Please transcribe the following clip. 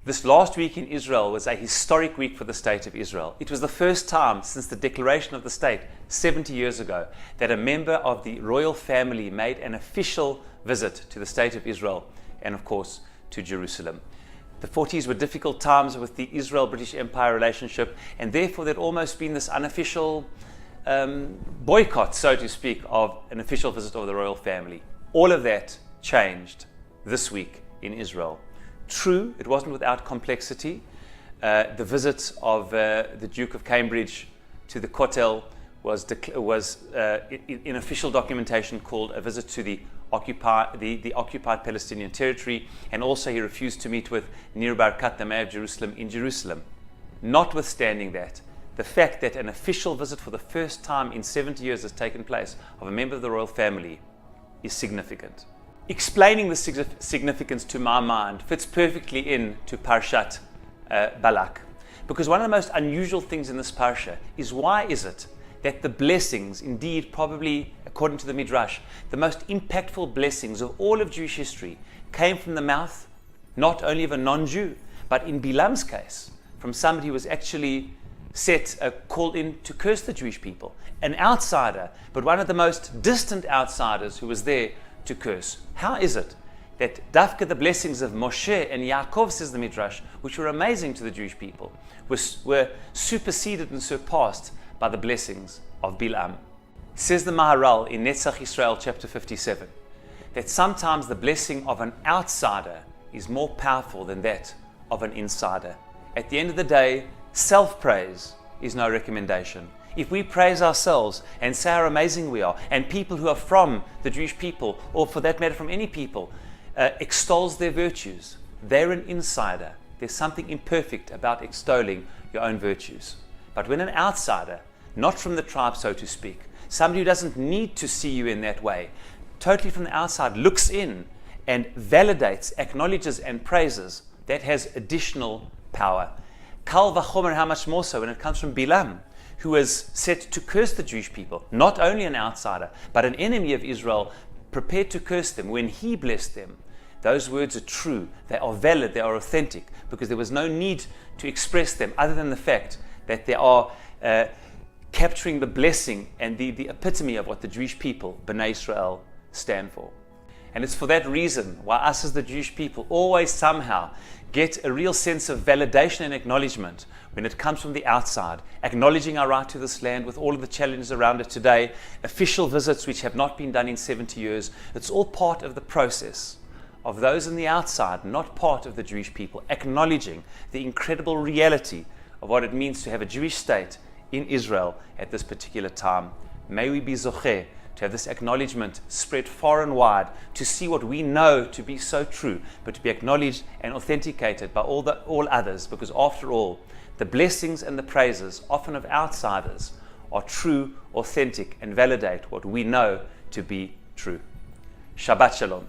This last week in Israel was a historic week for the state of Israel. It was the first time since the declaration of the state 70 years ago that a member of the royal family made an official visit to the state of Israel and, of course, to Jerusalem. The 40s were difficult times with the Israel-British Empire relationship, and therefore there'd almost been this unofficial boycott, so to speak, of an official visit of the royal family. All of that changed this week in Israel. True, it wasn't without complexity. The visit of the Duke of Cambridge to the Kotel was in official documentation called a visit to the occupied Palestinian territory, and also he refused to meet with Nir Barkat, the mayor of Jerusalem, in Jerusalem. Notwithstanding that, the fact that an official visit for the first time in 70 years has taken place of a member of the royal family is significant. Explaining the significance to my mind fits perfectly into Parashat Balak, because one of the most unusual things in this parasha is why is it that the blessings, indeed probably according to the Midrash, the most impactful blessings of all of Jewish history came from the mouth not only of a non-Jew, but in Bilam's case, from somebody who was actually called in to curse the Jewish people, an outsider, but one of the most distant outsiders who was there to curse. How is it that Dafka, the blessings of Moshe and Yaakov, says the Midrash, which were amazing to the Jewish people, were superseded and surpassed by the blessings of Bilam? Says the Maharal in Netzach Israel chapter 57, that sometimes the blessing of an outsider is more powerful than that of an insider. At the end of the day, self-praise is no recommendation. If we praise ourselves and say how amazing we are, and people who are from the Jewish people, or for that matter from any people, extols their virtues, they're an insider. There's something imperfect about extolling your own virtues. But when an outsider, not from the tribe so to speak, somebody who doesn't need to see you in that way, totally from the outside, looks in and validates, acknowledges and praises, that has additional power. Kal vachomer, how much more so when it comes from Bilam, who was set to curse the Jewish people, not only an outsider, but an enemy of Israel, prepared to curse them. When he blessed them, those words are true, they are valid, they are authentic, because there was no need to express them other than the fact that they are capturing the blessing and the epitome of what the Jewish people, Bnei Israel, stand for. And it's for that reason why us as the Jewish people always somehow get a real sense of validation and acknowledgement when it comes from the outside, acknowledging our right to this land with all of the challenges around it today, official visits which have not been done in 70 years. It's all part of the process of those on the outside, not part of the Jewish people, acknowledging the incredible reality of what it means to have a Jewish state in Israel at this particular time. May we be zocheh to have this acknowledgement spread far and wide, to see what we know to be so true, but to be acknowledged and authenticated by all others, because after all, the blessings and the praises, often of outsiders, are true, authentic, and validate what we know to be true. Shabbat Shalom.